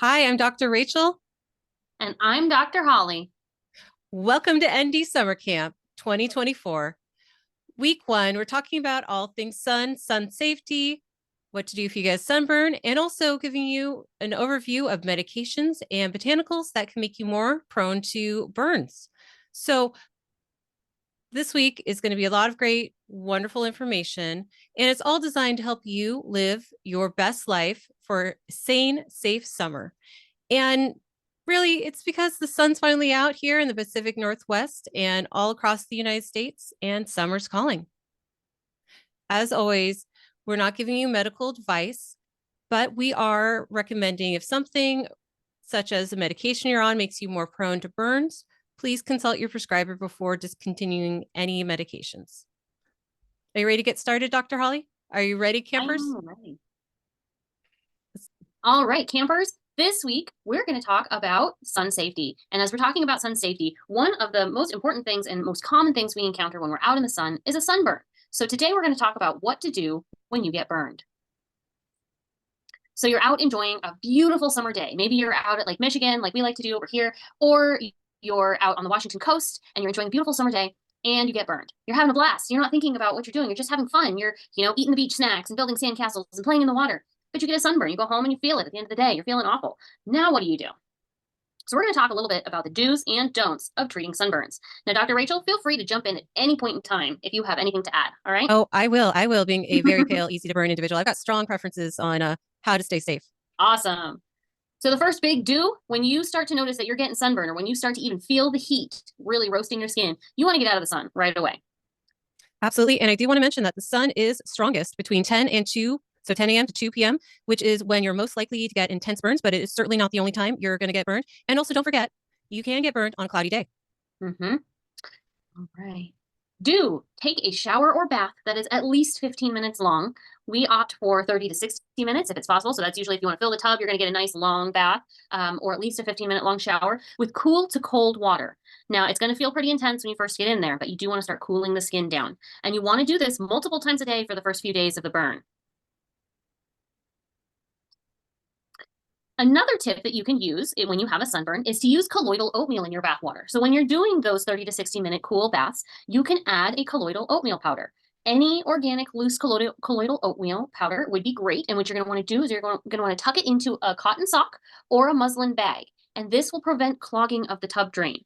Hi, I'm Dr. Rachel. And I'm Dr. Holly. Welcome to ND Summer Camp 2024. Week one, we're talking about all things sun safety, what to do if you get sunburn, and also giving you an overview of medications and botanicals that can make you more prone to burns. So this week is going to be a lot of great, wonderful information, and it's all designed to help you live your best life for a sane, safe summer. And really, it's because the sun's finally out here in the Pacific Northwest and all across the United States, and summer's calling. As always, we're not giving you medical advice, but we are recommending if something such as a medication you're on makes you more prone to burns, please consult your prescriber before discontinuing any medications. Are you ready to get started, Dr. Holly? Are you ready, campers? I'm ready. All right, campers. This week, we're going to talk about sun safety. And as we're talking about sun safety, one of the most important things and most common things we encounter when we're out in the sun is a sunburn. So today we're going to talk about what to do when you get burned. So you're out enjoying a beautiful summer day. Maybe you're out at Lake Michigan, like we like to do over here, or you're out on the Washington coast and you're enjoying a beautiful summer day and you get burned. You're having a blast. You're not thinking about what you're doing. You're just having fun. You're, eating the beach snacks and building sandcastles and playing in the water. But you get a sunburn. You go home and you feel it at the end of the day. You're feeling awful. Now what do you do? So we're going to talk a little bit about the do's and don'ts of treating sunburns. Now, Dr. Rachel, feel free to jump in at any point in time if you have anything to add. All right? Oh, I will. I will. Being a very pale, easy to burn individual, I've got strong preferences on how to stay safe. Awesome. So the first big do, when you start to notice that you're getting sunburn or when you start to even feel the heat really roasting your skin, you want to get out of the sun right away. Absolutely. And I do want to mention that the sun is strongest between 10 and 2, so 10 a.m. to 2 p.m., which is when you're most likely to get intense burns, but it is certainly not the only time you're going to get burned. And also don't forget, you can get burned on a cloudy day. Mm-hmm. All right. Do take a shower or bath that is at least 15 minutes long. We opt for 30 to 60 minutes if it's possible. So that's usually if you want to fill the tub, you're going to get a nice long bath or at least a 15-minute long shower with cool to cold water. Now, it's going to feel pretty intense when you first get in there, but you do want to start cooling the skin down. And you want to do this multiple times a day for the first few days of the burn. Another tip that you can use when you have a sunburn is to use colloidal oatmeal in your bath water. So when you're doing those 30 to 60-minute cool baths, you can add a colloidal oatmeal powder. Any organic loose colloidal oatmeal powder would be great. And what you're going to want to do is you're going to want to tuck it into a cotton sock or a muslin bag. And this will prevent clogging of the tub drain.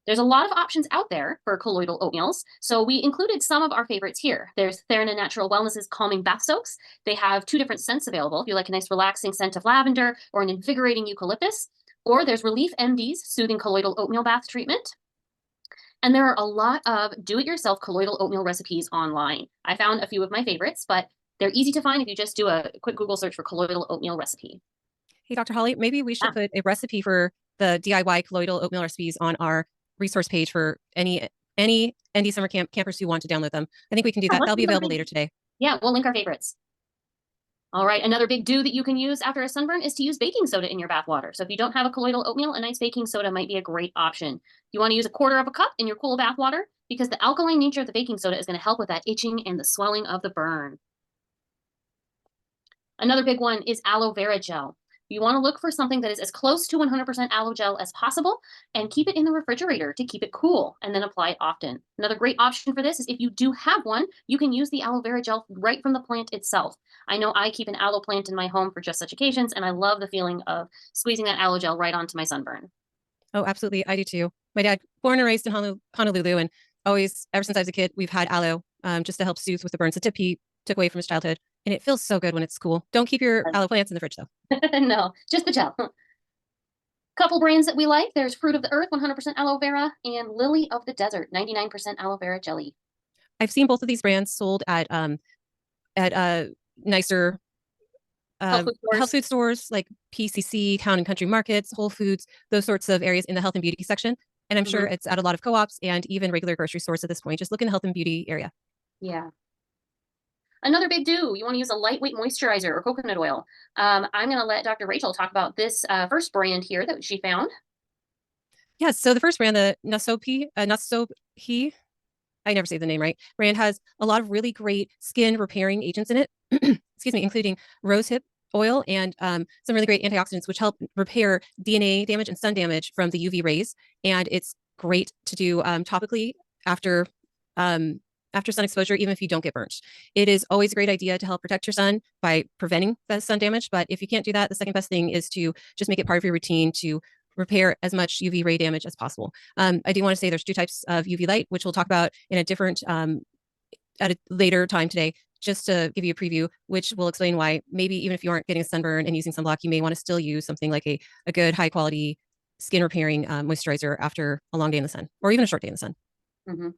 There's a lot of options out there for colloidal oatmeals, so we included some of our favorites here. There's Therina Natural Wellness's Calming Bath Soaks. They have 2 different scents available if you like a nice relaxing scent of lavender or an invigorating eucalyptus. Or there's Relief MD's Soothing Colloidal Oatmeal Bath Treatment. And there are a lot of do-it-yourself colloidal oatmeal recipes online. I found a few of my favorites, but they're easy to find if you just do a quick Google search for colloidal oatmeal recipe. Hey, Dr. Holly, maybe we should put a recipe for the DIY colloidal oatmeal recipes on our resource page for any ND summer camp campers who want to download them. I think we can do that. That'll be available later today. Yeah, we'll link our favorites. All right, another big do that you can use after a sunburn is to use baking soda in your bath water. So if you don't have a colloidal oatmeal, a nice baking soda might be a great option. You want to use 1/4 cup in your cool bath water because the alkaline nature of the baking soda is going to help with that itching and the swelling of the burn. Another big one is aloe vera gel. You want to look for something that is as close to 100% aloe gel as possible and keep it in the refrigerator to keep it cool and then apply it often. Another great option for this is if you do have one, you can use the aloe vera gel right from the plant itself. I know I keep an aloe plant in my home for just such occasions, and I love the feeling of squeezing that aloe gel right onto my sunburn. Oh, absolutely. I do too. My dad, born and raised in Honolulu, and always, ever since I was a kid, we've had aloe just to help soothe with the burns. The tip he took away from his childhood. And it feels so good when it's cool. Don't keep your aloe plants in the fridge, though. No, just the gel. Couple brands that we like. There's Fruit of the Earth, 100% aloe vera, and Lily of the Desert, 99% aloe vera jelly. I've seen both of these brands sold at nicer health food stores like PCC, Town and Country Markets, Whole Foods, those sorts of areas in the health and beauty section. And I'm sure it's at a lot of co-ops and even regular grocery stores at this point. Just look in the health and beauty area. Yeah. Another big do, you want to use a lightweight moisturizer or coconut oil. I'm going to let Dr. Rachel talk about this first brand here that she found. Yes, so the first brand, the Nasopi, I never say the name right, brand has a lot of really great skin repairing agents in it, excuse me, including rosehip oil and some really great antioxidants, which help repair DNA damage and sun damage from the UV rays. And it's great to do topically after after sun exposure, even if you don't get burnt. It is always a great idea to help protect your sun by preventing the sun damage. But if you can't do that, the second best thing is to just make it part of your routine to repair as much UV ray damage as possible. I do want to say there's two types of UV light, which we'll talk about in a different at a later time today, just to give you a preview, which will explain why maybe even if you aren't getting a sunburn and using sunblock, you may want to still use something like a good high quality skin repairing moisturizer after a long day in the sun or even a short day in the sun. Mm-hmm.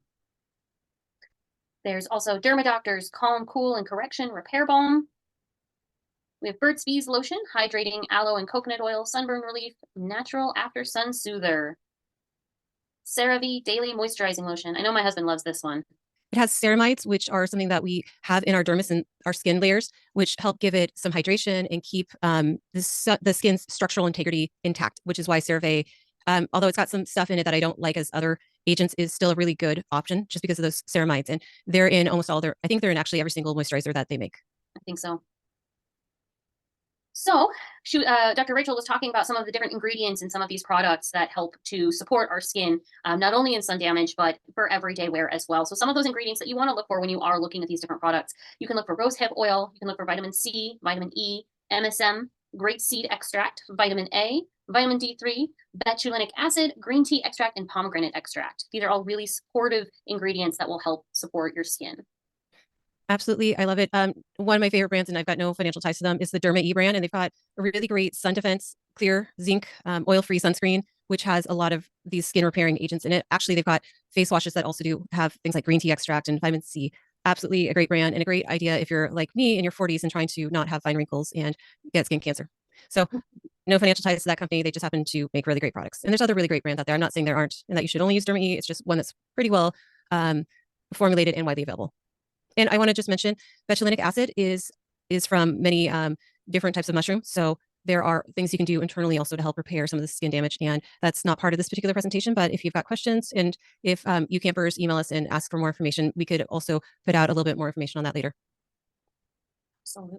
There's also Doctors Calm, Cool, and Correction Repair Balm. We have Burt's Bees Lotion, Hydrating Aloe and Coconut Oil, Sunburn Relief, Natural After Sun Soother. CeraVe Daily Moisturizing Lotion. I know my husband loves this one. It has ceramides, which are something that we have in our dermis and our skin layers, which help give it some hydration and keep the skin's structural integrity intact, which is why CeraVe, although it's got some stuff in it that I don't like as other agents, is still a really good option just because of those ceramides. And they're in almost all I think they're in actually every single moisturizer that they make. I think so. So Dr. Rachel was talking about some of the different ingredients in some of these products that help to support our skin, not only in sun damage, but for everyday wear as well. So some of those ingredients that you want to look for when you are looking at these different products, you can look for rosehip oil, you can look for vitamin C, vitamin E, MSM, grapeseed extract, vitamin A, vitamin D3, betulinic acid, green tea extract, and pomegranate extract. These are all really supportive ingredients that will help support your skin. Absolutely. I love it. One of my favorite brands, and I've got no financial ties to them, is the Derma E brand. And they've got a really great sun defense, clear zinc, oil-free sunscreen, which has a lot of these skin repairing agents in it. Actually, they've got face washes that also do have things like green tea extract and vitamin C. Absolutely a great brand and a great idea if you're like me in your 40s and trying to not have fine wrinkles and get skin cancer. So no financial ties to that company. They just happen to make really great products. And there's other really great brands out there. I'm not saying there aren't and that you should only use Derma E. It's just one that's pretty well formulated and widely available. And I want to just mention betulinic acid is from many different types of mushrooms. So there are things you can do internally also to help repair some of the skin damage. And that's not part of this particular presentation. But if you've got questions and if you campers email us and ask for more information, we could also put out a little bit more information on that later. Absolutely.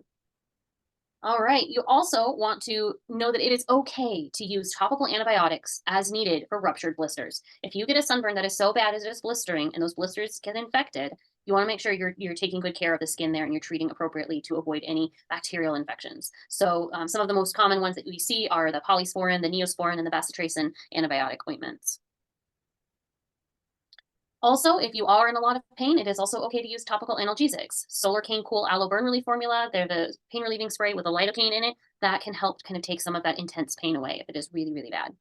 All right. You also want to know that it is okay to use topical antibiotics as needed for ruptured blisters. If you get a sunburn that is so bad as it is blistering and those blisters get infected, you want to make sure you're taking good care of the skin there and you're treating appropriately to avoid any bacterial infections. So some of the most common ones that we see are the polysporin, the neosporin, and the bacitracin antibiotic ointments. Also, if you are in a lot of pain, it is also okay to use topical analgesics. Solar Cane Cool Aloe Burn Relief Formula, they're the pain relieving spray with a lidocaine in it. That can help kind of take some of that intense pain away if it is really, really bad.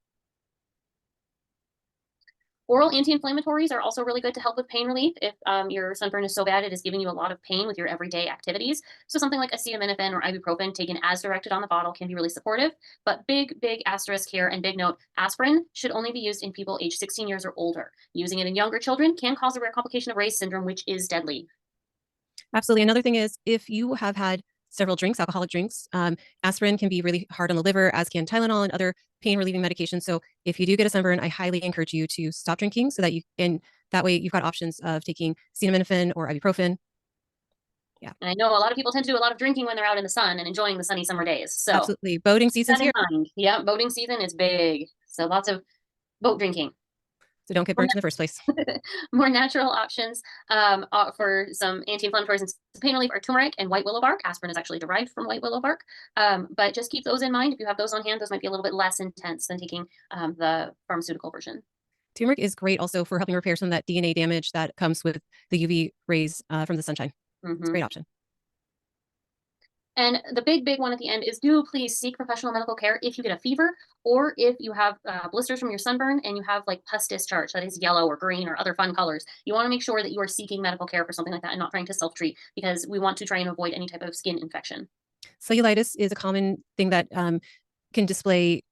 Oral anti-inflammatories are also really good to help with pain relief if your sunburn is so bad it is giving you a lot of pain with your everyday activities. So something like acetaminophen or ibuprofen taken as directed on the bottle can be really supportive. But big asterisk here and big note, aspirin should only be used in people age 16 years or older. Using it in younger children can cause a rare complication of Ray's syndrome, which is deadly. Absolutely. Another thing is if you have had several drinks, alcoholic drinks, aspirin can be really hard on the liver, as can Tylenol and other pain relieving medications. So if you do get a sunburn, I highly encourage you to stop drinking so that that way you've got options of taking acetaminophen or ibuprofen. Yeah. And I know a lot of people tend to do a lot of drinking when they're out in the sun and enjoying the sunny summer days. So absolutely. Boating season's here. Mind. Yeah, boating season is big. So lots of boat drinking. So don't get burnt in the first place. More natural options for some anti-inflammatories and pain relief are turmeric and white willow bark. Aspirin is actually derived from white willow bark. But just keep those in mind. If you have those on hand, those might be a little bit less intense than taking the pharmaceutical version. Turmeric is great also for helping repair some of that DNA damage that comes with the UV rays from the sunshine. It's a great option. And the big one at the end is do please seek professional medical care if you get a fever or if you have blisters from your sunburn and you have like pus discharge that is yellow or green or other fun colors. You want to make sure that you are seeking medical care for something like that and not trying to self-treat because we want to try and avoid any type of skin infection. Cellulitis is a common thing that can display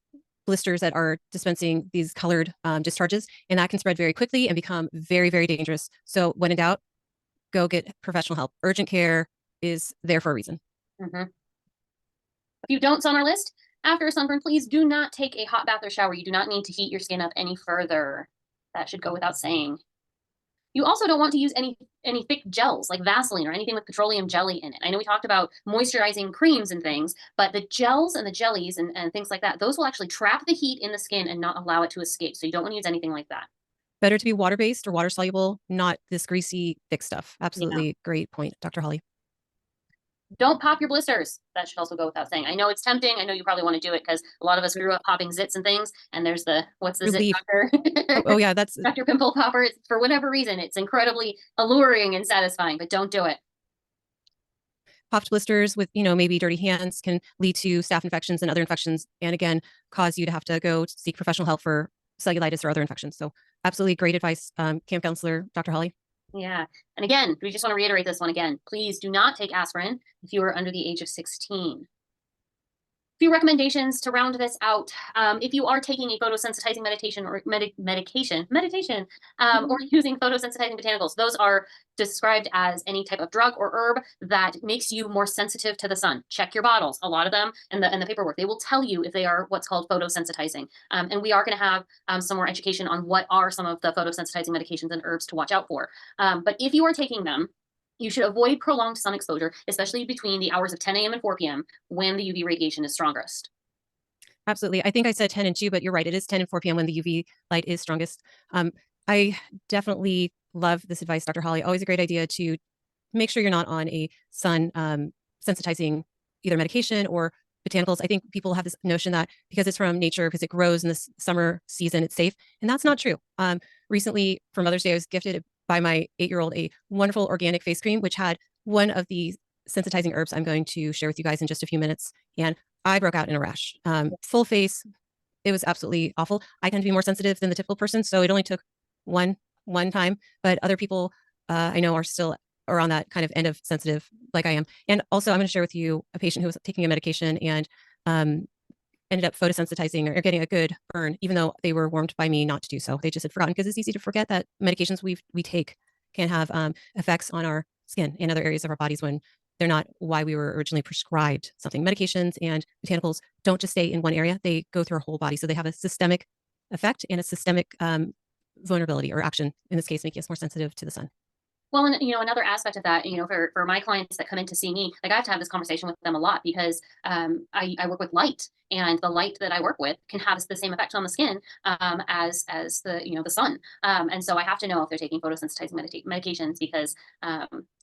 blisters that are dispensing these colored discharges, and that can spread very quickly and become very, very dangerous. So when in doubt, go get professional help. Urgent care is there for a reason. A few don'ts on our list. After a sunburn, please do not take a hot bath or shower. You do not need to heat your skin up any further. That should go without saying. You also don't want to use any any thick gels like Vaseline or anything with petroleum jelly in it. I know we talked about moisturizing creams and things, but the gels and the jellies and things like that, those will actually trap the heat in the skin and not allow it to escape. So you don't want to use anything like that. Better to be water-based or water soluble, not this greasy, thick stuff. Yeah. Absolutely great point, Dr. Holly. Don't pop your blisters. That should also go without saying. I know it's tempting. I know you probably want to do it because a lot of us grew up popping zits and things. And there's the, what's the zit Relief. doctor? Oh yeah, that's Dr. Pimple Popper. It's, for whatever reason, it's incredibly alluring and satisfying, but don't do it. popped blisters with, maybe dirty hands can lead to staph infections and other infections. And again, cause you to have to go seek professional help for cellulitis or other infections. So absolutely great advice, camp counselor, Dr. Holly. Yeah. And again, we just want to reiterate this one again. Please do not take aspirin if you are under the age of 16. Few recommendations to round this out. If you are taking a photosensitizing meditation or medication, or using photosensitizing botanicals, those are described as any type of drug or herb that makes you more sensitive to the sun. Check your bottles. A lot of them and the paperwork, they will tell you if they are what's called photosensitizing. And we are going to have some more education on what are some of the photosensitizing medications and herbs to watch out for. But if you are taking them, you should avoid prolonged sun exposure, especially between the hours of 10 a.m. and 4 p.m. when the UV radiation is strongest. Absolutely. I think I said 10 and 2, but you're right. It is 10 and 4 p.m. when the UV light is strongest. I definitely love this advice, Dr. Holly. Always a great idea to make sure you're not on a sun sensitizing either medication or botanicals. I think people have this notion that because it's from nature, because it grows in this summer season, it's safe. And that's not true. Recently, for Mother's Day, I was gifted by my 8-year-old a wonderful organic face cream, which had one of the sensitizing herbs I'm going to share with you guys in just a few minutes. And I broke out in a rash, full face. It was absolutely awful. I tend to be more sensitive than the typical person. So it only took one time, but other people I know are still around that kind of end of sensitive like I am. And also I'm going to share with you a patient who was taking a medication and ended up photosensitizing or getting a good burn, even though they were warned by me not to do so. They just had forgotten, because it's easy to forget that medications we take can have effects on our skin and other areas of our bodies when they're not why we were originally prescribed something. Medications and botanicals don't just stay in one area. They go through our whole body. So they have a systemic effect and a systemic vulnerability or action, in this case, making us more sensitive to the sun. Well, and another aspect of that, for my clients that come in to see me, like I have to have this conversation with them a lot because I work with light, and the light that I work with can have the same effect on the skin as the sun. And so I have to know if they're taking photosensitizing medications because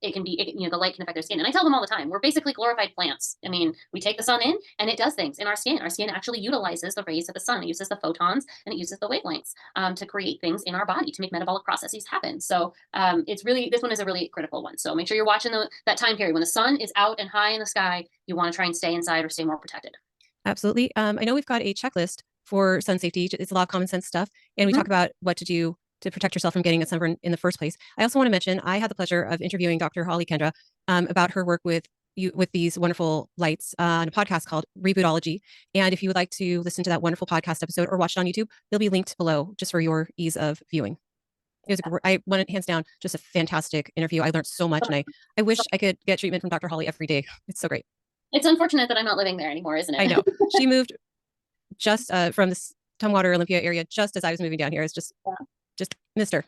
it can be the light can affect their skin. And I tell them all the time, we're basically glorified plants. I mean, we take the sun in and it does things in our skin. Our skin actually utilizes the rays of the sun. It uses the photons and it uses the wavelengths to create things in our body to make metabolic processes happen. So it's really, this one is a really critical one. So make sure you're watching that time period when the sun is out and high in the sky. You want to try and stay inside or stay more protected. Absolutely. I know we've got a checklist for sun safety. It's a lot of common sense stuff. And we talk about what to do to protect yourself from getting a sunburn in the first place. I also want to mention, I had the pleasure of interviewing Dr. Holly Kendra about her work with these wonderful lights on a podcast called Rebootology. And if you would like to listen to that wonderful podcast episode or watch it on YouTube, they'll be linked below just for your ease of viewing. It was I went hands down, just a fantastic interview. I learned so much, and I wish I could get treatment from Dr. Holly every day. It's so great. It's unfortunate that I'm not living there anymore, isn't it? I know. She moved just from this Tumwater, Olympia area just as I was moving down here. It's just missed her.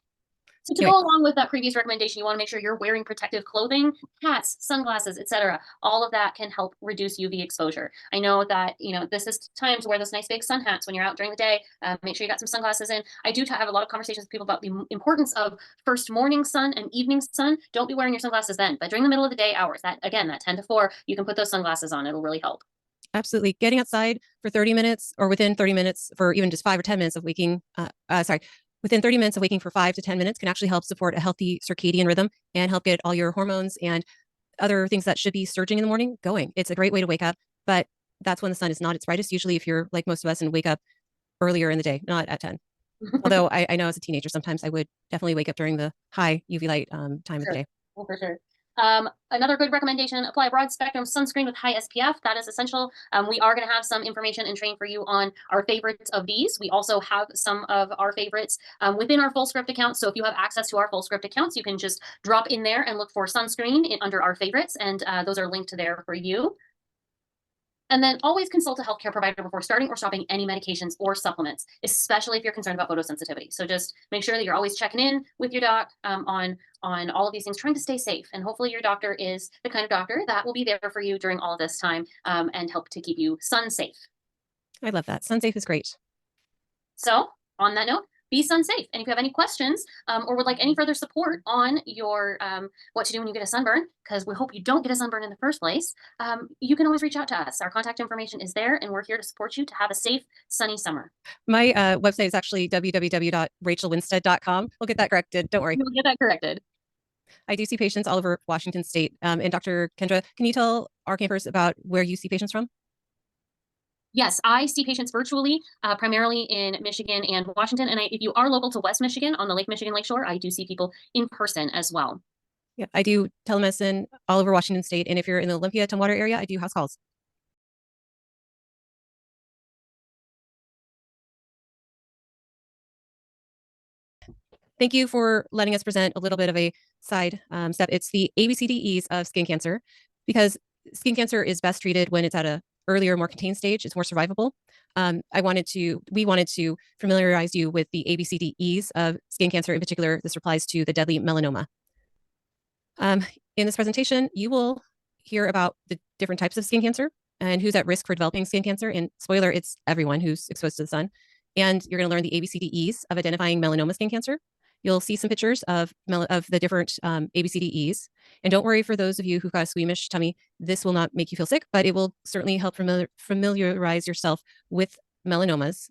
So to go along with that previous recommendation, you want to make sure you're wearing protective clothing, hats, sunglasses, etc. All of that can help reduce UV exposure. I know that, this is time to wear those nice big sun hats when you're out during the day. Make sure you got some sunglasses in. I do have a lot of conversations with people about the importance of first morning sun and evening sun. Don't be wearing your sunglasses then, but during the middle of the day hours, that 10 to 4, you can put those sunglasses on. It'll really help. Absolutely. Getting outside for 30 minutes or within 30 minutes for even just 5 or 10 minutes of waking, within 30 minutes of waking for 5 to 10 minutes can actually help support a healthy circadian rhythm and help get all your hormones and other things that should be surging in the morning going. It's a great way to wake up, but that's when the sun is not its brightest, usually if you're like most of us and wake up earlier in the day, not at 10. Although I know as a teenager, sometimes I would definitely wake up during the high UV light time of the day. Well, for sure. Another good recommendation, apply broad spectrum sunscreen with high SPF. That is essential. We are going to have some information and training for you on our favorites of these. We also have some of our favorites within our full script accounts. So if you have access to our full script accounts, you can just drop in there and look for sunscreen under our favorites. And those are linked to there for you. And then always consult a healthcare provider before starting or stopping any medications or supplements, especially if you're concerned about photosensitivity. So just make sure that you're always checking in with your doc on all of these things, trying to stay safe. And hopefully your doctor is the kind of doctor that will be there for you during all of this time and help to keep you sun safe. I love that. Sun safe is great. So on that note, be sun safe. And if you have any questions or would like any further support on your what to do when you get a sunburn, because we hope you don't get a sunburn in the first place, you can always reach out to us. Our contact information is there, and we're here to support you to have a safe, sunny summer. My website is actually www.rachelwinstead.com. We'll get that corrected. Don't worry. We'll get that corrected. I do see patients all over Washington State. And Dr. Kendra, can you tell our campers about where you see patients from? Yes, I see patients virtually, primarily in Michigan and Washington. And if you are local to West Michigan on the Lake Michigan Lakeshore, I do see people in person as well. Yeah, I do telemedicine all over Washington State. And if you're in the Olympia, Tumwater area, I do house calls. Thank you for letting us present a little bit of a side step. It's the ABCDEs of skin cancer, because skin cancer is best treated when it's at a earlier, more contained stage. It's more survivable. We wanted to familiarize you with the ABCDEs of skin cancer. In particular, this applies to the deadly melanoma. In this presentation, you will hear about the different types of skin cancer and who's at risk for developing skin cancer. And spoiler, it's everyone who's exposed to the sun. And you're going to learn the ABCDEs of identifying melanoma skin cancer. You'll see some pictures of the different ABCDEs. And don't worry, for those of you who've got a squeamish tummy, this will not make you feel sick, but it will certainly help familiarize yourself with melanomas,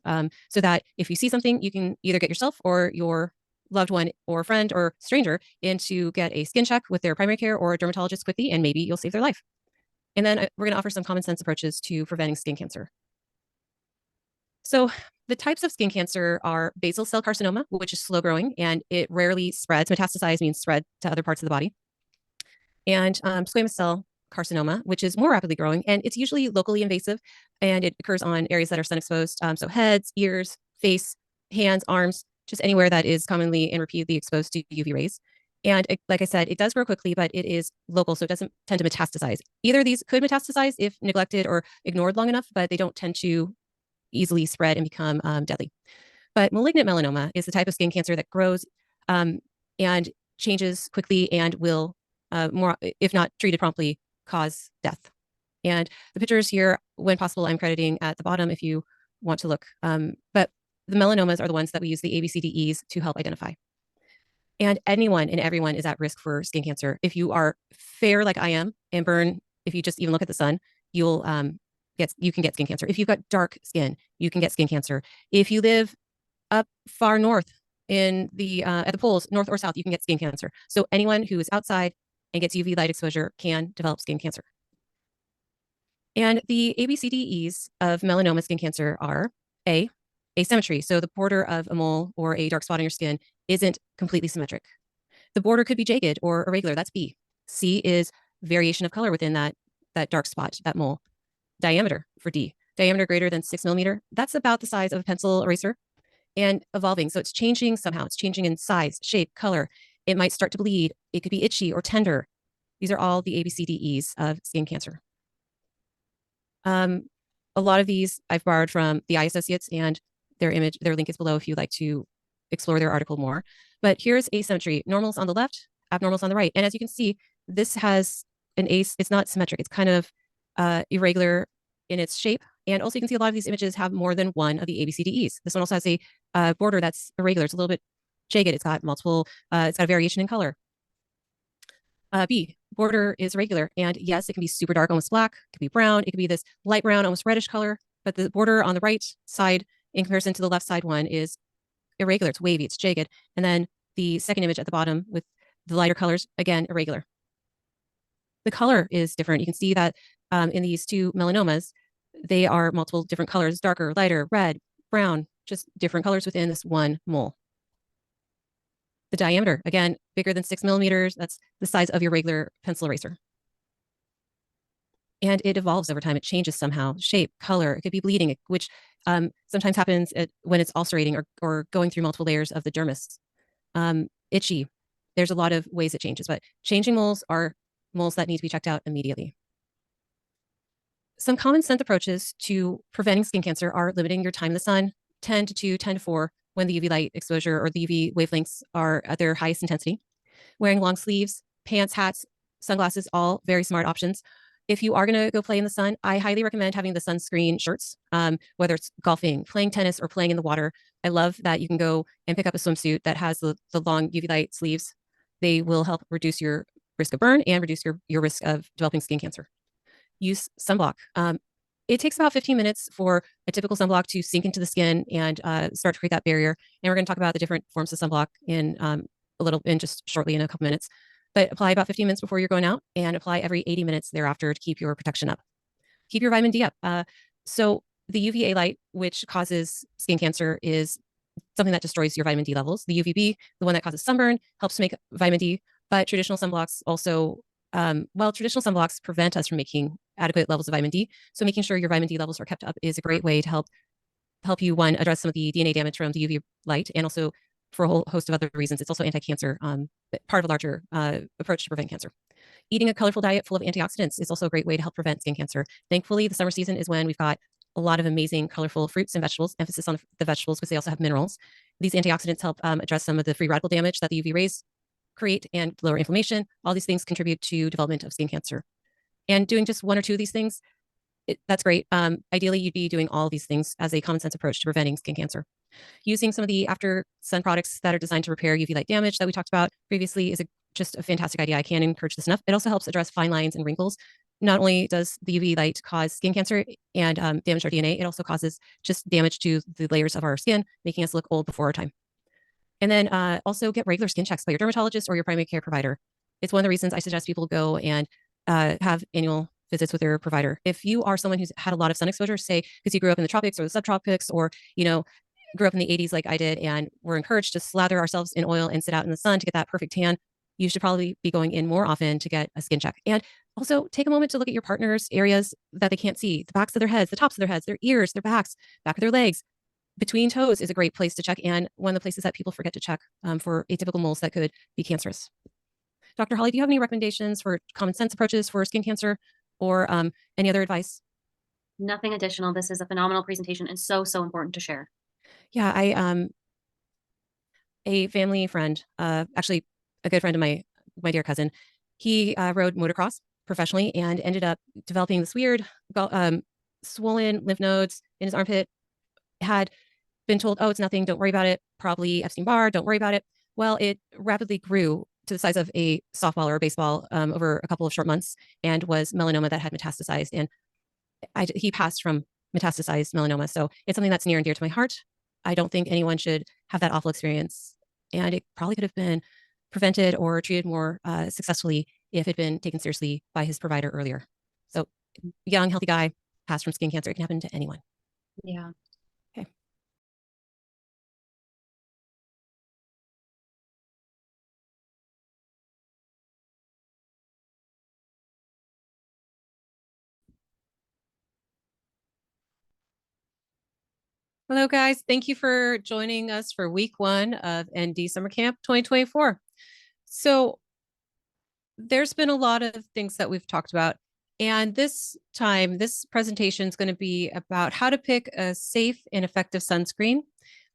so that if you see something, you can either get yourself or your loved one or friend or stranger in to get a skin check with their primary care or a dermatologist quickly, and maybe you'll save their life. And then we're going to offer some common sense approaches to preventing skin cancer. So the types of skin cancer are basal cell carcinoma, which is slow growing and it rarely spreads. Metastasize means spread to other parts of the body. And squamous cell carcinoma, which is more rapidly growing, and it's usually locally invasive, and it occurs on areas that are sun exposed. So heads, ears, face, hands, arms, just anywhere that is commonly and repeatedly exposed to UV rays. And like I said, it does grow quickly, but it is local, so it doesn't tend to metastasize. Either of these could metastasize if neglected or ignored long enough, but they don't tend to easily spread and become deadly. But malignant melanoma is the type of skin cancer that grows and changes quickly and will, more if not treated promptly, cause death. And the pictures here, when possible, I'm crediting at the bottom if you want to look. But the melanomas are the ones that we use the ABCDEs to help identify. And anyone and everyone is at risk for skin cancer. If you are fair like I am and burn, if you just even look at the sun, you can get skin cancer. If you've got dark skin, you can get skin cancer. If you live up far north in the at the poles, north or south, you can get skin cancer. So anyone who is outside and gets UV light exposure can develop skin cancer. And the ABCDEs of melanoma skin cancer are A, asymmetry. So the border of a mole or a dark spot on your skin isn't completely symmetric. The border could be jagged or irregular. That's B. C is variation of color within that dark spot, that mole. Diameter for D. Diameter greater than 6 millimeter. That's about the size of a pencil eraser and evolving. So it's changing somehow. It's changing in size, shape, color. It might start to bleed. It could be itchy or tender. These are all the ABCDEs of skin cancer. A lot of these I've borrowed from the Eye Associates, and their link is below if you'd like to explore their article more. But here's asymmetry. Normals on the left, abnormals on the right. And as you can see, this has it's not symmetric. It's kind of irregular in its shape. And also you can see a lot of these images have more than one of the ABCDEs. This one also has a border that's irregular. It's a little bit jagged. It's got multiple, it's got a variation in color. B, border is regular. And yes, it can be super dark, almost black. It could be brown. It could be this light brown, almost reddish color. But the border on the right side in comparison to the left side one is irregular. It's wavy. It's jagged. And then the second image at the bottom with the lighter colors, again, irregular. The color is different. You can see that in these two melanomas, they are multiple different colors, darker, lighter, red, brown, just different colors within this one mole. The diameter, again, bigger than 6 millimeters. That's the size of your regular pencil eraser. And it evolves over time. It changes somehow, shape, color. It could be bleeding, which sometimes happens when it's ulcerating or going through multiple layers of the dermis. Itchy. There's a lot of ways it changes, but changing moles are moles that need to be checked out immediately. Some common sense approaches to preventing skin cancer are limiting your time in the sun, 10 to 2, 10 to 4, when the UV light exposure or the UV wavelengths are at their highest intensity. Wearing long sleeves, pants, hats, sunglasses, all very smart options. If you are going to go play in the sun, I highly recommend having the sunscreen shirts, whether it's golfing, playing tennis, or playing in the water. I love that you can go and pick up a swimsuit that has the long UV light sleeves. They will help reduce your risk of burn and reduce your risk of developing skin cancer. Use sunblock. It takes about 15 minutes for a typical sunblock to sink into the skin and start to create that barrier. And we're going to talk about the different forms of sunblock in just shortly in a couple minutes. But apply about 15 minutes before you're going out and apply every 80 minutes thereafter to keep your protection up. Keep your vitamin D up. So the UVA light, which causes skin cancer, is something that destroys your vitamin D levels. The UVB, the one that causes sunburn, helps make vitamin D, but traditional sunblocks also, traditional sunblocks prevent us from making adequate levels of vitamin D. So making sure your vitamin D levels are kept up is a great way to help you, one, address some of the DNA damage from the UV light, and also for a whole host of other reasons. It's also anti-cancer, part of a larger approach to prevent cancer. Eating a colorful diet full of antioxidants is also a great way to help prevent skin cancer. Thankfully, the summer season is when we've got a lot of amazing, colorful fruits and vegetables, emphasis on the vegetables because they also have minerals. These antioxidants help address some of the free radical damage that the UV rays create and lower inflammation. All these things contribute to development of skin cancer. And doing just one or two of these things, that's great. Ideally, you'd be doing all of these things as a common sense approach to preventing skin cancer. Using some of the after sun products that are designed to repair UV light damage that we talked about previously is just a fantastic idea. I can't encourage this enough. It also helps address fine lines and wrinkles. Not only does the UV light cause skin cancer and damage our DNA, it also causes just damage to the layers of our skin, making us look old before our time. And then also get regular skin checks by your dermatologist or your primary care provider. It's one of the reasons I suggest people go and have annual visits with their provider. If you are someone who's had a lot of sun exposure, say because you grew up in the tropics or the subtropics, or grew up in the 80s like I did, and we're encouraged to slather ourselves in oil and sit out in the sun to get that perfect tan, you should probably be going in more often to get a skin check. And also take a moment to look at your partner's areas that they can't see, the backs of their heads, the tops of their heads, their ears, their backs, back of their legs. Between toes is a great place to check, and one of the places that people forget to check for atypical moles that could be cancerous. Dr. Holly, do you have any recommendations for common sense approaches for skin cancer or any other advice? Nothing additional. This is a phenomenal presentation and so, so important to share. Yeah, a family friend, actually a good friend of my dear cousin, he rode motocross professionally and ended up developing this weird swollen lymph nodes in his armpit. Had been told, oh, it's nothing, don't worry about it. Probably Epstein-Barr, don't worry about it. Well, it rapidly grew to the size of a softball or a baseball over a couple of short months and was melanoma that had metastasized. And he passed from metastasized melanoma. So it's something that's near and dear to my heart. I don't think anyone should have that awful experience. And it probably could have been prevented or treated more successfully if it had been taken seriously by his provider earlier. So young, healthy guy, passed from skin cancer. It can happen to anyone. Yeah. Okay. Hello, guys. Thank you for joining us for week 1 of ND Summer Camp 2024. So there's been a lot of things that we've talked about. And this time, this presentation is going to be about how to pick a safe and effective sunscreen.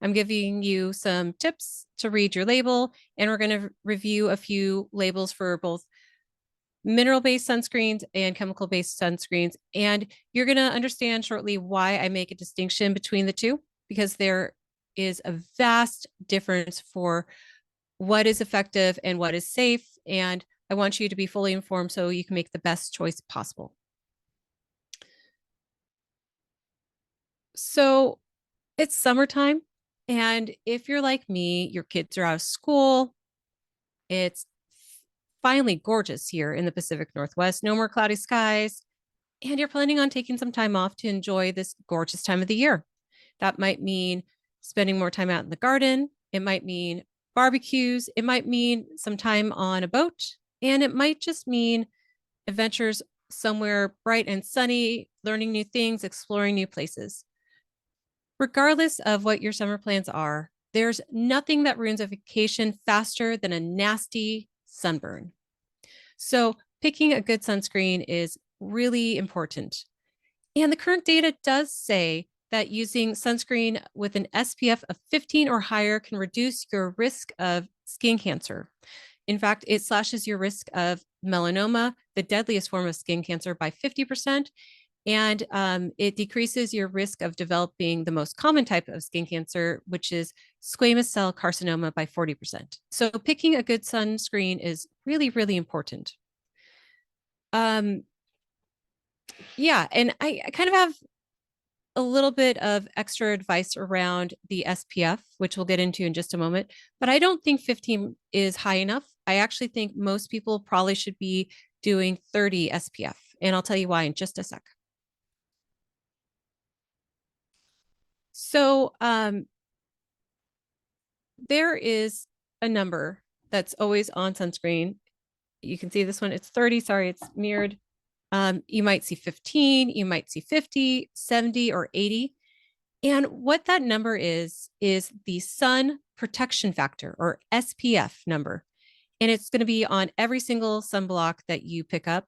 I'm giving you some tips to read your label, and we're going to review a few labels for both mineral-based sunscreens and chemical-based sunscreens. And you're going to understand shortly why I make a distinction between the two, because there is a vast difference for what is effective and what is safe. And I want you to be fully informed so you can make the best choice possible. So it's summertime. And if you're like me, your kids are out of school. It's finally gorgeous here in the Pacific Northwest. No more cloudy skies. And you're planning on taking some time off to enjoy this gorgeous time of the year. That might mean spending more time out in the garden. It might mean barbecues. It might mean some time on a boat. And it might just mean adventures somewhere bright and sunny, learning new things, exploring new places. Regardless of what your summer plans are, there's nothing that ruins a vacation faster than a nasty sunburn. So picking a good sunscreen is really important. And the current data does say that using sunscreen with an SPF of 15 or higher can reduce your risk of skin cancer. In fact, it slashes your risk of melanoma, the deadliest form of skin cancer, by 50%. And it decreases your risk of developing the most common type of skin cancer, which is squamous cell carcinoma, by 40%. So picking a good sunscreen is really, really important. Yeah, and I kind of have a little bit of extra advice around the SPF, which we'll get into in just a moment, but I don't think 15 is high enough. I actually think most people probably should be doing 30 SPF, and I'll tell you why in just a sec. So there is a number that's always on sunscreen. You can see this one, it's 30. Sorry, it's mirrored. You might see 15, you might see 50, 70, or 80. And what that number is the sun protection factor, or SPF number. And it's going to be on every single sunblock that you pick up.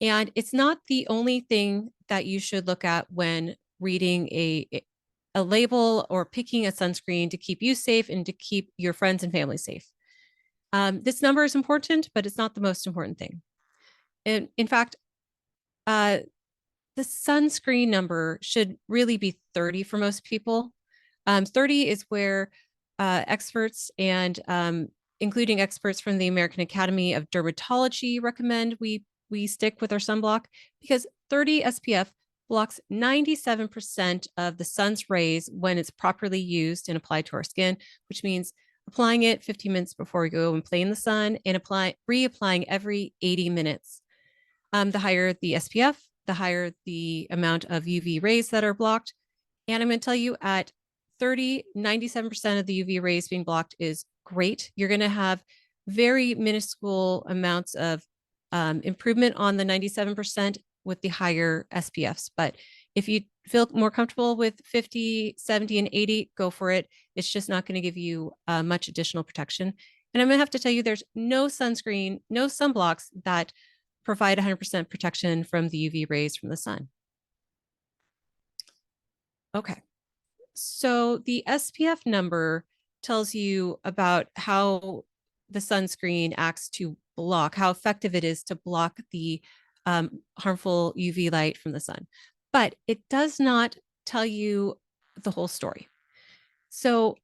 And it's not the only thing that you should look at when reading a label or picking a sunscreen to keep you safe and to keep your friends and family safe. This number is important, but it's not the most important thing. And in fact, the sunscreen number should really be 30 for most people. 30 is where experts and including experts from the American Academy of Dermatology recommend we stick with our sunblock, because 30 SPF blocks 97% of the sun's rays when it's properly used and applied to our skin, which means applying it 15 minutes before we go and play in the sun, and reapplying every 80 minutes. The higher the SPF, the higher the amount of UV rays that are blocked. And I'm going to tell you, at 30, 97% of the UV rays being blocked is great. You're going to have very minuscule amounts of improvement on the 97% with the higher SPFs. But if you feel more comfortable with 50, 70, and 80, go for it. It's just not going to give you much additional protection. And I'm going to have to tell you, there's no sunscreen, no sunblocks that provide 100% protection from the UV rays from the sun. Okay. So the SPF number tells you about how the sunscreen acts to block, how effective it is to block the harmful UV light from the sun. But it does not tell you the whole story. So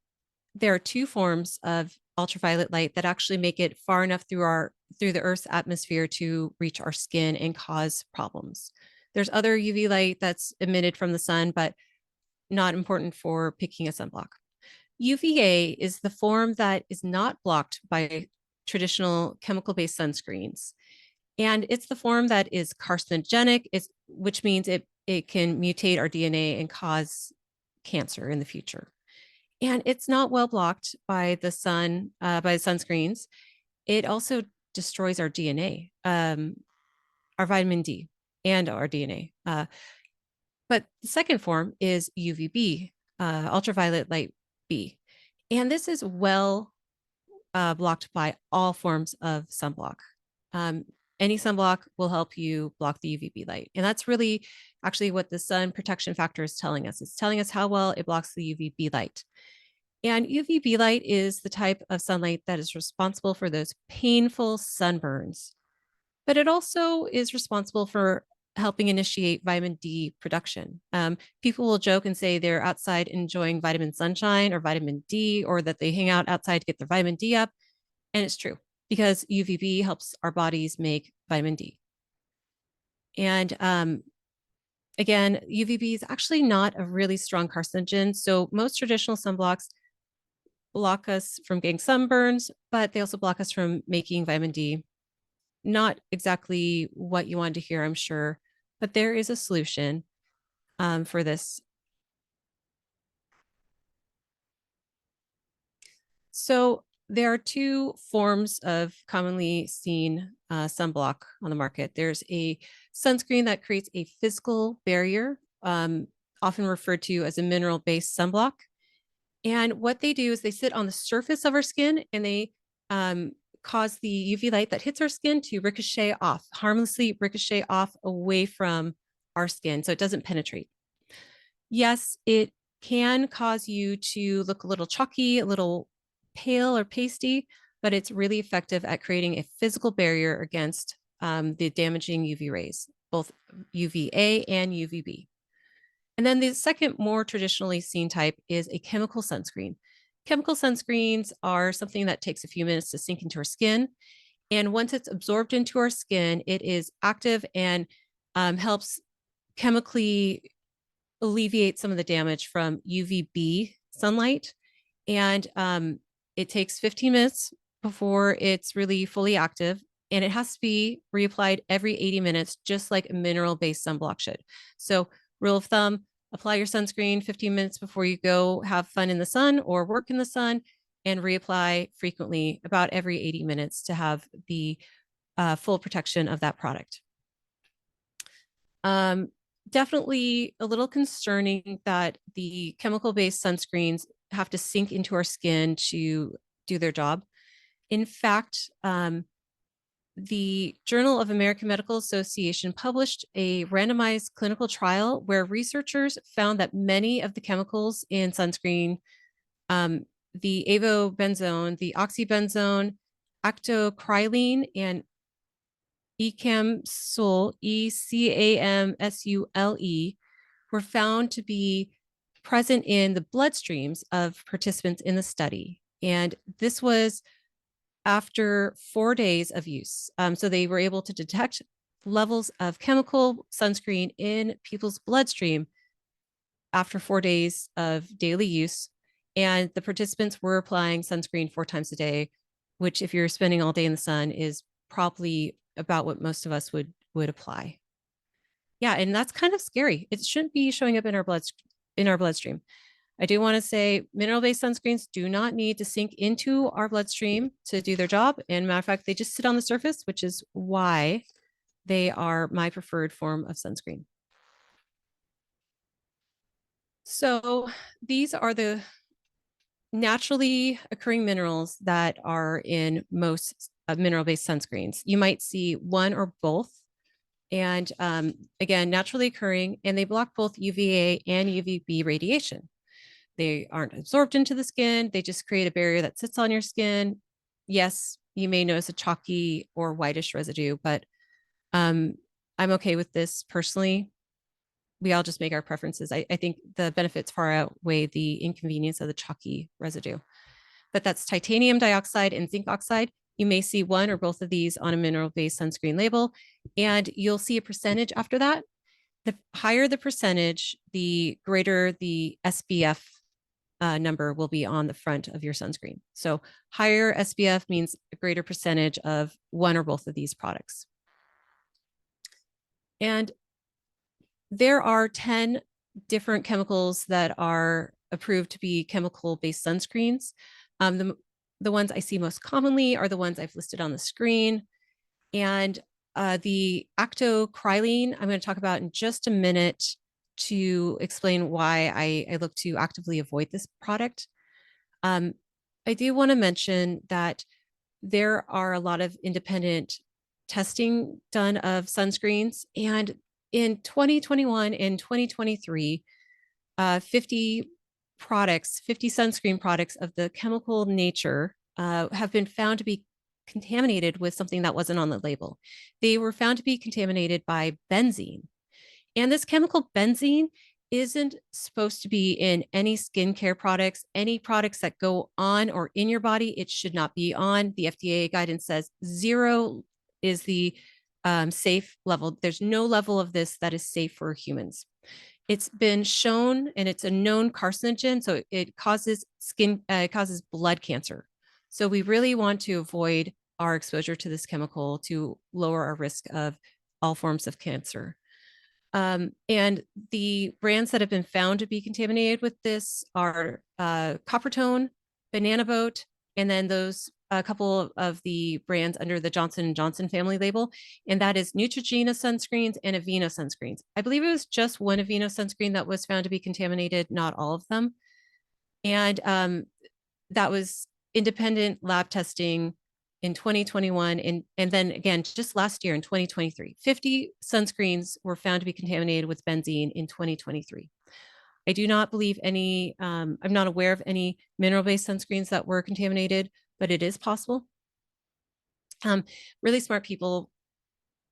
there are two forms of ultraviolet light that actually make it far enough through the Earth's atmosphere to reach our skin and cause problems. There's other UV light that's emitted from the sun, but not important for picking a sunblock. UVA is the form that is not blocked by traditional chemical-based sunscreens. And it's the form that is carcinogenic, which means it can mutate our DNA and cause cancer in the future. And it's not well blocked by the sun, by the sunscreens. It also destroys our DNA, our vitamin D, and our DNA. But the second form is UVB, ultraviolet light B. And this is well blocked by all forms of sunblock. Any sunblock will help you block the UVB light. And that's really actually what the sun protection factor is telling us. It's telling us how well it blocks the UVB light. And UVB light is the type of sunlight that is responsible for those painful sunburns. But it also is responsible for helping initiate vitamin D production. People will joke and say they're outside enjoying vitamin sunshine or vitamin D, or that they hang out outside to get their vitamin D up. And it's true, because UVB helps our bodies make vitamin D. And again, UVB is actually not a really strong carcinogen. So most traditional sunblocks block us from getting sunburns, but they also block us from making vitamin D. Not exactly what you wanted to hear, I'm sure, but there is a solution for this. So there are two forms of commonly seen sunblock on the market. There's a sunscreen that creates a physical barrier, often referred to as a mineral-based sunblock. And what they do is they sit on the surface of our skin, and they cause the UV light that hits our skin to ricochet off, harmlessly ricochet off away from our skin, so it doesn't penetrate. Yes, it can cause you to look a little chalky, a little pale or pasty, but it's really effective at creating a physical barrier against the damaging UV rays, both UVA and UVB. And then the second more traditionally seen type is a chemical sunscreen. Chemical sunscreens are something that takes a few minutes to sink into our skin. And once it's absorbed into our skin, it is active and helps chemically alleviate some of the damage from UVB sunlight. And it takes 15 minutes before it's really fully active. And it has to be reapplied every 80 minutes, just like a mineral-based sunblock should. So rule of thumb, apply your sunscreen 15 minutes before you go have fun in the sun or work in the sun, and reapply frequently about every 80 minutes to have the full protection of that product. Definitely a little concerning that the chemical-based sunscreens have to sink into our skin to do their job. In fact, the Journal of American Medical Association published a randomized clinical trial where researchers found that many of the chemicals in sunscreen, the avobenzone, the oxybenzone, octocrylene, and ecamsule, ECAMSULE, were found to be present in the bloodstreams of participants in the study. And this was after 4 days of use. So they were able to detect levels of chemical sunscreen in people's bloodstream after 4 days of daily use. And the participants were applying sunscreen 4 times a day, which if you're spending all day in the sun is probably about what most of us would apply. Yeah, and that's kind of scary. It shouldn't be showing up in our bloodstream. I do want to say mineral-based sunscreens do not need to sink into our bloodstream to do their job. And matter of fact, they just sit on the surface, which is why they are my preferred form of sunscreen. So these are the naturally occurring minerals that are in most mineral-based sunscreens. You might see one or both. And again, naturally occurring, and they block both UVA and UVB radiation. They aren't absorbed into the skin. They just create a barrier that sits on your skin. Yes, you may notice a chalky or whitish residue, but I'm okay with this personally. We all just make our preferences. I think the benefits far outweigh the inconvenience of the chalky residue. But that's titanium dioxide and zinc oxide. You may see one or both of these on a mineral-based sunscreen label, and you'll see a percentage after that. The higher the percentage, the greater the SPF number will be on the front of your sunscreen. So higher SPF means a greater percentage of one or both of these products. And there are 10 different chemicals that are approved to be chemical-based sunscreens. The ones I see most commonly are the ones I've listed on the screen. And the octocrylene, I'm going to talk about in just a minute to explain why I look to actively avoid this product. I do want to mention that there are a lot of independent testing done of sunscreens. And in 2021 and 2023, 50 sunscreen products of the chemical nature have been found to be contaminated with something that wasn't on the label. They were found to be contaminated by benzene. And this chemical benzene isn't supposed to be in any skincare products, any products that go on or in your body. It should not be on. The FDA guidance says 0 is the safe level. There's no level of this that is safe for humans. It's been shown, and it's a known carcinogen, so it causes blood cancer. So we really want to avoid our exposure to this chemical to lower our risk of all forms of cancer. And the brands that have been found to be contaminated with this are Coppertone, Banana Boat, and then a couple of the brands under the Johnson & Johnson family label, and that is Neutrogena sunscreens and Aveeno sunscreens. I believe it was just one Aveeno sunscreen that was found to be contaminated, not all of them. And that was independent lab testing in 2021. And then again, just last year in 2023, 50 sunscreens were found to be contaminated with benzene in 2023. I do not believe I'm not aware of any mineral-based sunscreens that were contaminated, but it is possible. Really smart people,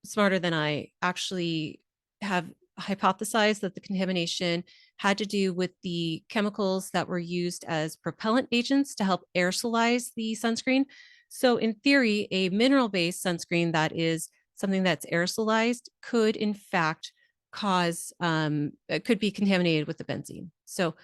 smarter than I, actually have hypothesized that the contamination had to do with the chemicals that were used as propellant agents to help aerosolize the sunscreen. So in theory, a mineral-based sunscreen that is something that's aerosolized could in fact cause, it could be contaminated with the benzene. So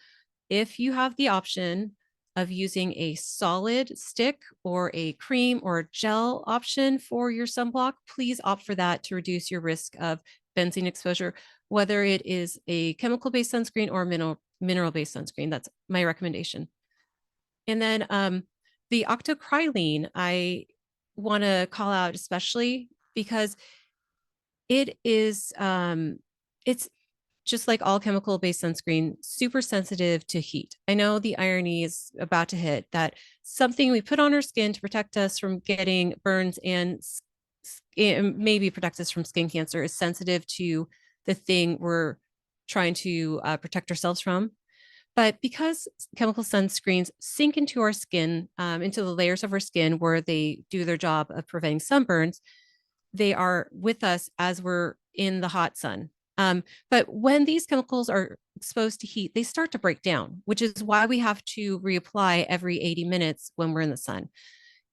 if you have the option of using a solid stick or a cream or gel option for your sunblock, please opt for that to reduce your risk of benzene exposure, whether it is a chemical-based sunscreen or mineral-based sunscreen. That's my recommendation. And then the octocrylene, I want to call out especially because it is, it's just like all chemical based sunscreen, super sensitive to heat. I know the irony is about to hit that something we put on our skin to protect us from getting burns and maybe protect us from skin cancer is sensitive to the thing we're trying to protect ourselves from. But because chemical sunscreens sink into our skin, into the layers of our skin where they do their job of preventing sunburns, they are with us as we're in the hot sun. But when these chemicals are exposed to heat, they start to break down, which is why we have to reapply every 80 minutes when we're in the sun.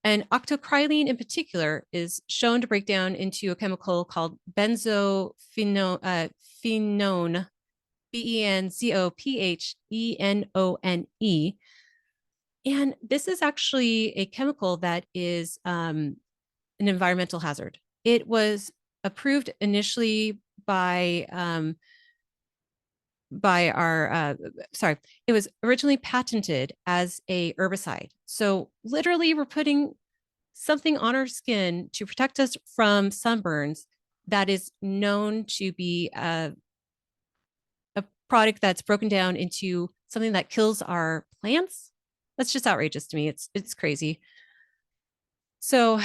And octocrylene in particular is shown to break down into a chemical called benzophenone, BENZOPHENONE. And this is actually a chemical that is an environmental hazard. It was approved initially by it was originally patented as a herbicide. So literally we're putting something on our skin to protect us from sunburns that is known to be a product that's broken down into something that kills our plants. That's just outrageous to me. It's crazy. So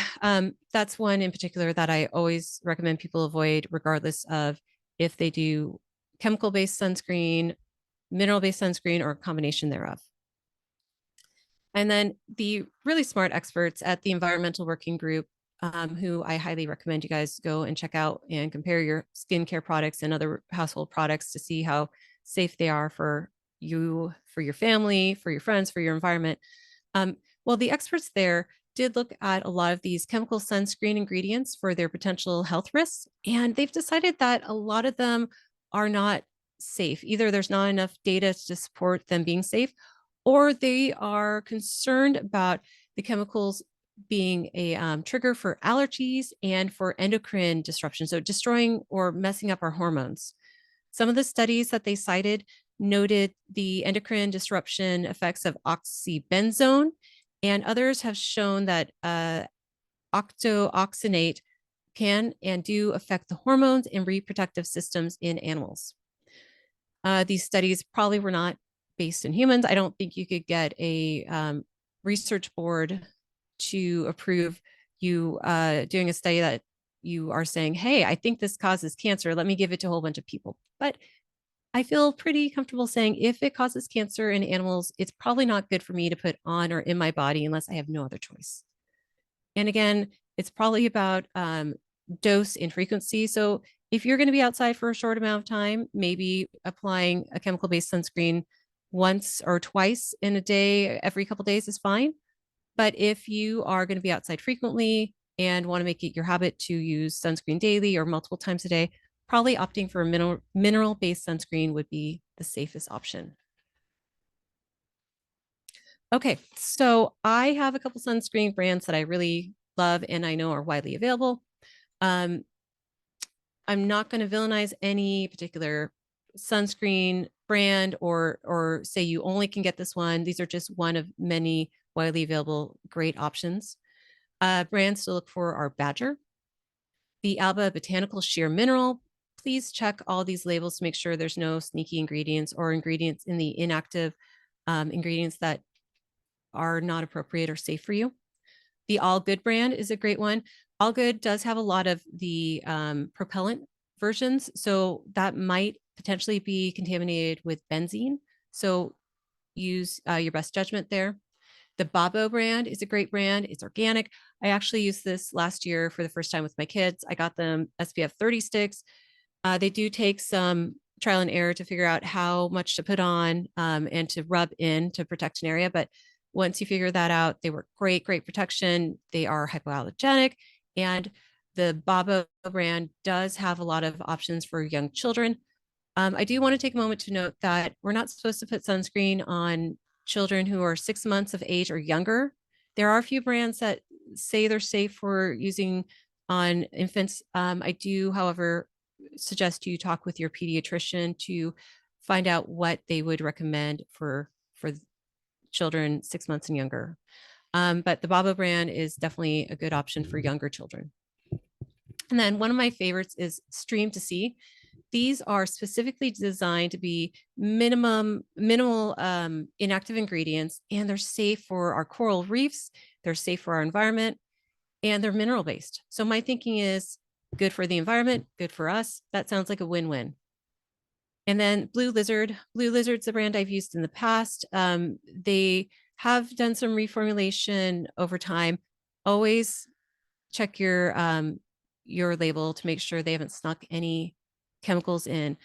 that's one in particular that I always recommend people avoid, regardless of if they do chemical-based sunscreen, mineral-based sunscreen, or a combination thereof. And then the really smart experts at the Environmental Working Group, who I highly recommend you guys go and check out and compare your skincare products and other household products to see how safe they are for you, for your family, for your friends, for your environment. Well, the experts there did look at a lot of these chemical sunscreen ingredients for their potential health risks, and they've decided that a lot of them are not safe. Either there's not enough data to support them being safe, or they are concerned about the chemicals being a trigger for allergies and for endocrine disruption, so destroying or messing up our hormones. Some of the studies that they cited noted the endocrine disruption effects of oxybenzone, and others have shown that octooxynate can and do affect the hormones and reproductive systems in animals. These studies probably were not based in humans. I don't think you could get a research board to approve you doing a study that you are saying, hey, I think this causes cancer. Let me give it to a whole bunch of people. But I feel pretty comfortable saying if it causes cancer in animals, it's probably not good for me to put on or in my body unless I have no other choice. And again, it's probably about dose and frequency. So if you're going to be outside for a short amount of time, maybe applying a chemical-based sunscreen once or twice in a day, every couple of days is fine. But if you are going to be outside frequently and want to make it your habit to use sunscreen daily or multiple times a day, probably opting for a mineral-based sunscreen would be the safest option. Okay, so I have a couple sunscreen brands that I really love and I know are widely available. I'm not going to villainize any particular sunscreen brand or say you only can get this one. These are just one of many widely available great options. Brands to look for are Badger, the Alba Botanical Sheer Mineral. Please check all these labels to make sure there's no sneaky ingredients or ingredients in the inactive ingredients that are not appropriate or safe for you. The All Good brand is a great one. All Good does have a lot of the propellant versions, so that might potentially be contaminated with benzene. So use your best judgment there. The Babo brand is a great brand. It's organic. I actually used this last year for the first time with my kids. I got them SPF 30 sticks. They do take some trial and error to figure out how much to put on and to rub in to protect an area. But once you figure that out, they work great, great protection. They are hypoallergenic. And the Babo brand does have a lot of options for young children. I do want to take a moment to note that we're not supposed to put sunscreen on children who are 6 months of age or younger. There are a few brands that say they're safe for using on infants. I do, however, suggest you talk with your pediatrician to find out what they would recommend for children 6 months and younger. But the Baba brand is definitely a good option for younger children. And then one of my favorites is Stream to Sea. These are specifically designed to be minimal inactive ingredients, and they're safe for our coral reefs. They're safe for our environment, and they're mineral based. So my thinking is good for the environment, good for us. That sounds like a win-win. And then Blue Lizard. Blue Lizard's a brand I've used in the past. They have done some reformulation over time. Always check your label to make sure they haven't snuck any chemicals in.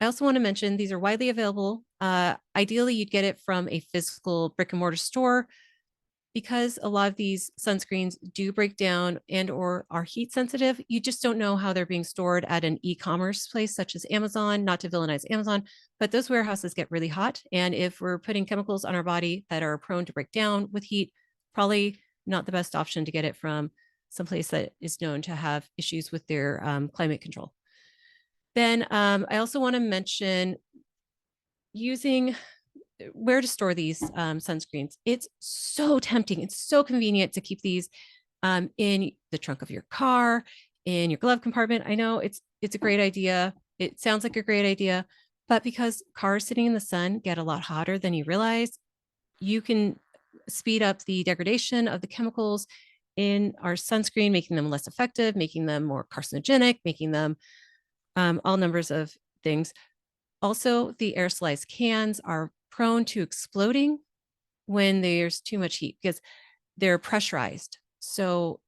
I also want to mention these are widely available. Ideally, you'd get it from a physical brick and mortar store, because a lot of these sunscreens do break down and or are heat sensitive. You just don't know how they're being stored at an e-commerce place such as Amazon. Not to villainize Amazon, but those warehouses get really hot. And if we're putting chemicals on our body that are prone to break down with heat, probably not the best option to get it from someplace that is known to have issues with their climate control. Then I also want to mention using where to store these sunscreens. It's so tempting. It's so convenient to keep these in the trunk of your car, in your glove compartment. I know it's a great idea. It sounds like a great idea, but because cars sitting in the sun get a lot hotter than you realize, you can speed up the degradation of the chemicals in our sunscreen, making them less effective, making them more carcinogenic, making them all numbers of things. Also, the aerosolized cans are prone to exploding when there's too much heat because they're pressurized. So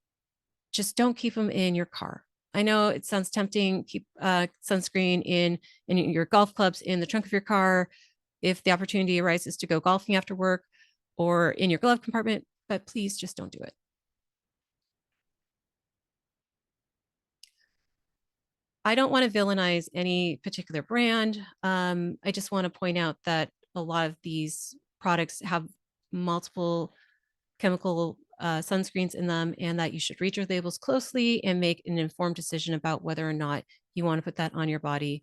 just don't keep them in your car. I know it sounds tempting. Keep sunscreen in your golf clubs in the trunk of your car if the opportunity arises to go golfing after work, or in your glove compartment, but please just don't do it. I don't want to villainize any particular brand. I just want to point out that a lot of these products have multiple chemical sunscreens in them, and that you should read your labels closely and make an informed decision about whether or not you want to put that on your body.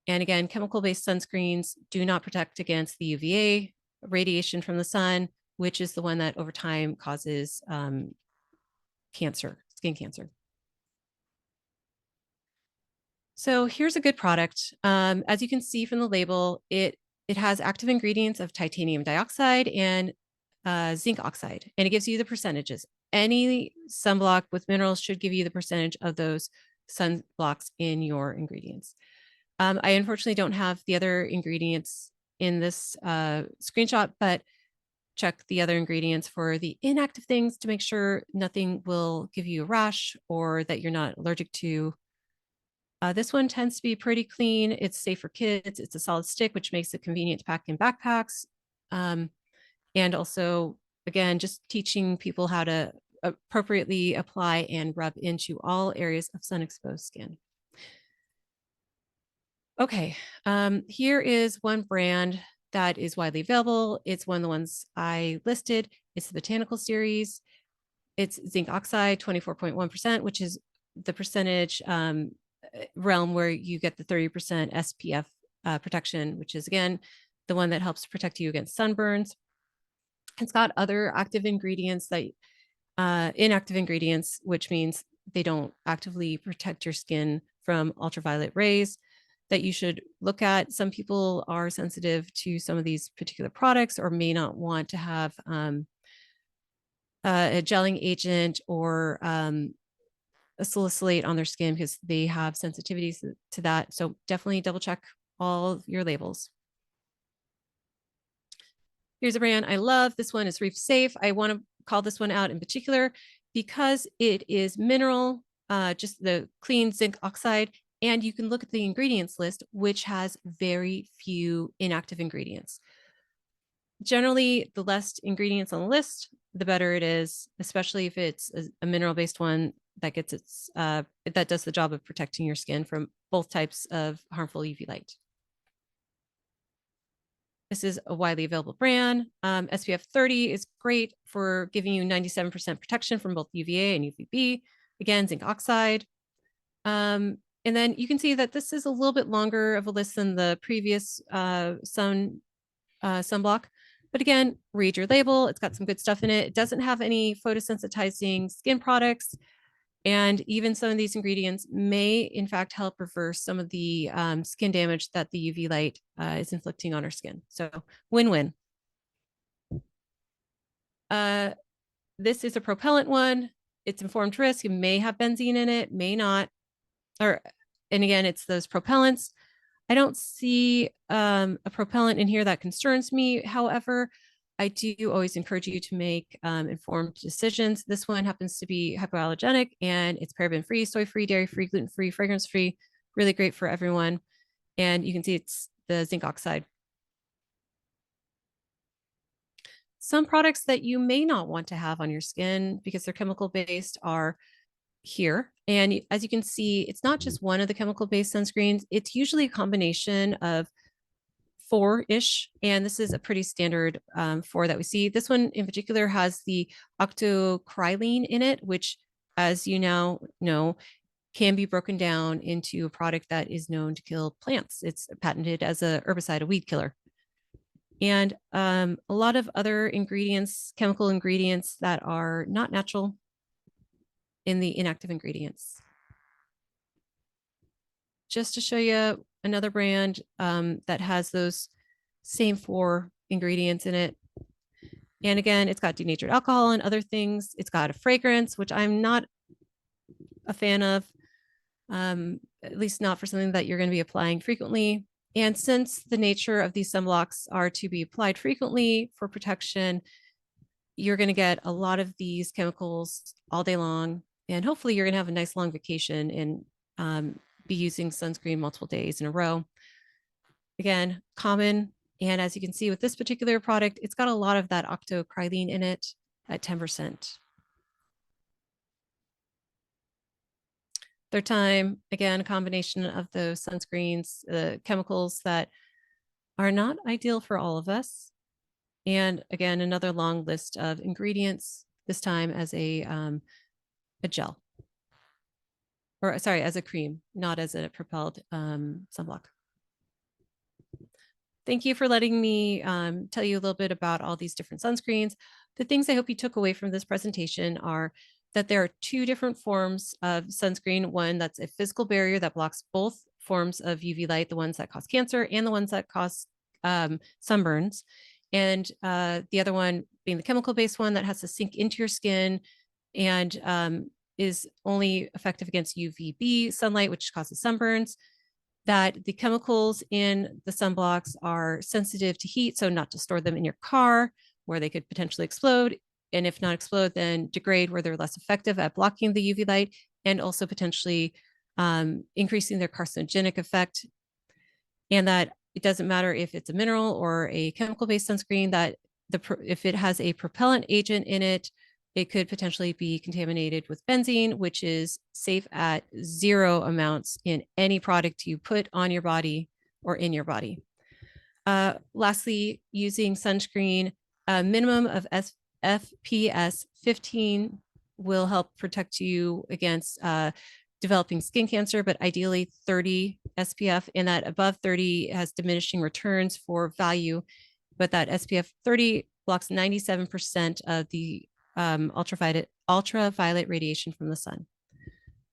And again, chemical-based sunscreens do not protect against the UVA radiation from the sun, which is the one that over time causes cancer, skin cancer. So here's a good product. As you can see from the label, it has active ingredients of titanium dioxide and zinc oxide, and it gives you the percentages. Any sunblock with minerals should give you the percentage of those sunblocks in your ingredients. I unfortunately don't have the other ingredients in this screenshot, but check the other ingredients for the inactive things to make sure nothing will give you a rash or that you're not allergic to. This one tends to be pretty clean. It's safe for kids. It's a solid stick, which makes it convenient to pack in backpacks. And also, again, just teaching people how to appropriately apply and rub into all areas of sun-exposed skin. Okay, here is one brand that is widely available. It's one of the ones I listed. It's the Botanical series. It's zinc oxide, 24.1%, which is the percentage realm where you get the 30% SPF protection, which is, again, the one that helps protect you against sunburns. It's got other active ingredients that inactive ingredients, which means they don't actively protect your skin from ultraviolet rays, that you should look at. Some people are sensitive to some of these particular products or may not want to have a gelling agent or a salicylate on their skin because they have sensitivities to that. So definitely double check all your labels. Here's a brand I love. This one is Reef Safe. I want to call this one out in particular because it is mineral, just the clean zinc oxide. And you can look at the ingredients list, which has very few inactive ingredients. Generally, the less ingredients on the list, the better it is, especially if it's a mineral-based one that gets that does the job of protecting your skin from both types of harmful UV light. This is a widely available brand. SPF 30 is great for giving you 97% protection from both UVA and UVB. Again, zinc oxide. And then you can see that this is a little bit longer of a list than the previous sunblock. But again, read your label. It's got some good stuff in it. It doesn't have any photosensitizing skin products. And even some of these ingredients may, in fact, help reverse some of the skin damage that the UV light is inflicting on our skin. So win-win. This is a propellant one. It's informed risk. It may have benzene in it, may not. And again, it's those propellants. I don't see a propellant in here that concerns me. However, I do always encourage you to make informed decisions. This one happens to be hypoallergenic and it's paraben-free, soy-free, dairy-free, gluten-free, fragrance-free, really great for everyone. And you can see it's the zinc oxide. Some products that you may not want to have on your skin because they're chemical-based are here. And as you can see, it's not just one of the chemical-based sunscreens. It's usually a combination of 4-ish, and this is a pretty standard 4 that we see. This one in particular has the octocrylene in it, which, as you now know, can be broken down into a product that is known to kill plants. It's patented as a herbicide, a weed killer. And a lot of other ingredients, chemical ingredients that are not natural in the inactive ingredients. Just to show you another brand that has those same 4 ingredients in it. And again, it's got denatured alcohol and other things. It's got a fragrance, which I'm not a fan of, at least not for something that you're going to be applying frequently. And since the nature of these sunblocks are to be applied frequently for protection, you're going to get a lot of these chemicals all day long. And hopefully you're going to have a nice long vacation and be using sunscreen multiple days in a row. Again, common. And as you can see with this particular product, it's got a lot of that octocrylene in it at 10%. Third time, again, a combination of those sunscreens, chemicals that are not ideal for all of us. And again, another long list of ingredients, this time as a gel. Or sorry, as a cream, not as a propelled sunblock. Thank you for letting me tell you a little bit about all these different sunscreens. The things I hope you took away from this presentation are that there are 2 different forms of sunscreen. One that's a physical barrier that blocks both forms of UV light, the ones that cause cancer and the ones that cause sunburns. And the other one being the chemical-based one that has to sink into your skin and is only effective against UVB sunlight, which causes sunburns. That the chemicals in the sunblocks are sensitive to heat, so not to store them in your car where they could potentially explode. And if not explode, then degrade where they're less effective at blocking the UV light and also potentially increasing their carcinogenic effect. And that it doesn't matter if it's a mineral or a chemical-based sunscreen, that if it has a propellant agent in it, it could potentially be contaminated with benzene, which is safe at 0 amounts in any product you put on your body or in your body. Lastly, using sunscreen, a minimum of FPS 15 will help protect you against developing skin cancer, but ideally 30 SPF, and that above 30 has diminishing returns for value, but that SPF 30 blocks 97% of the ultraviolet radiation from the sun.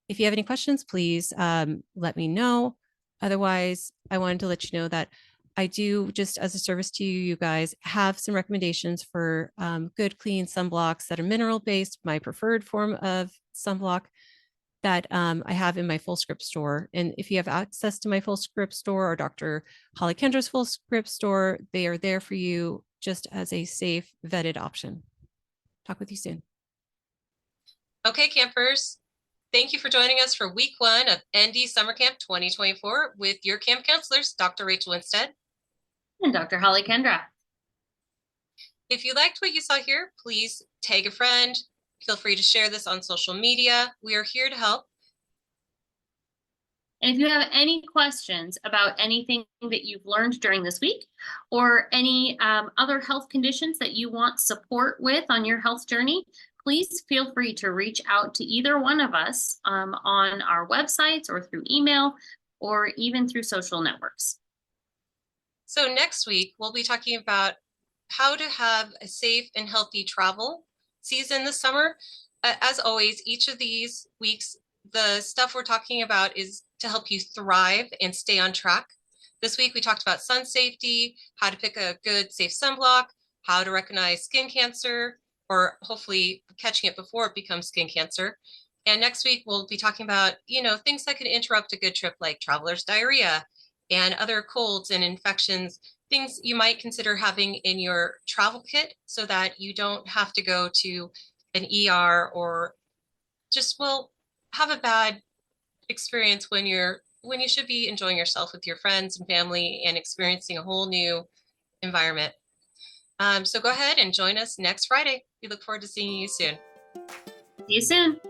If you have any questions, please let me know. Otherwise, I wanted to let you know that I do, just as a service to you, you guys, have some recommendations for good, clean sunblocks that are mineral based, my preferred form of sunblock that I have in my full script store. And if you have access to my full script store or Dr. Holly Kendra's full script store, they are there for you just as a safe, vetted option. Talk with you soon. Okay, campers. Thank you for joining us for week 1 of ND Summer Camp 2024 with your camp counselors, Dr. Rachel Winstead and Dr. Holly Kendra. If you liked what you saw here, please tag a friend. Feel free to share this on social media. We are here to help. And if you have any questions about anything that you've learned during this week or any other health conditions that you want support with on your health journey, please feel free to reach out to either one of us on our websites or through email or even through social networks. So next week, we'll be talking about how to have a safe and healthy travel season this summer. As always, each of these weeks, the stuff we're talking about is to help you thrive and stay on track. This week, we talked about sun safety, how to pick a good, safe sunblock, how to recognize skin cancer, or hopefully catching it before it becomes skin cancer. And next week, we'll be talking about, things that could interrupt a good trip, like traveler's diarrhea and other colds and infections, things you might consider having in your travel kit so that you don't have to go to an ER or just, have a bad experience when you should be enjoying yourself with your friends and family and experiencing a whole new environment. So go ahead and join us next Friday. We look forward to seeing you soon. See you soon.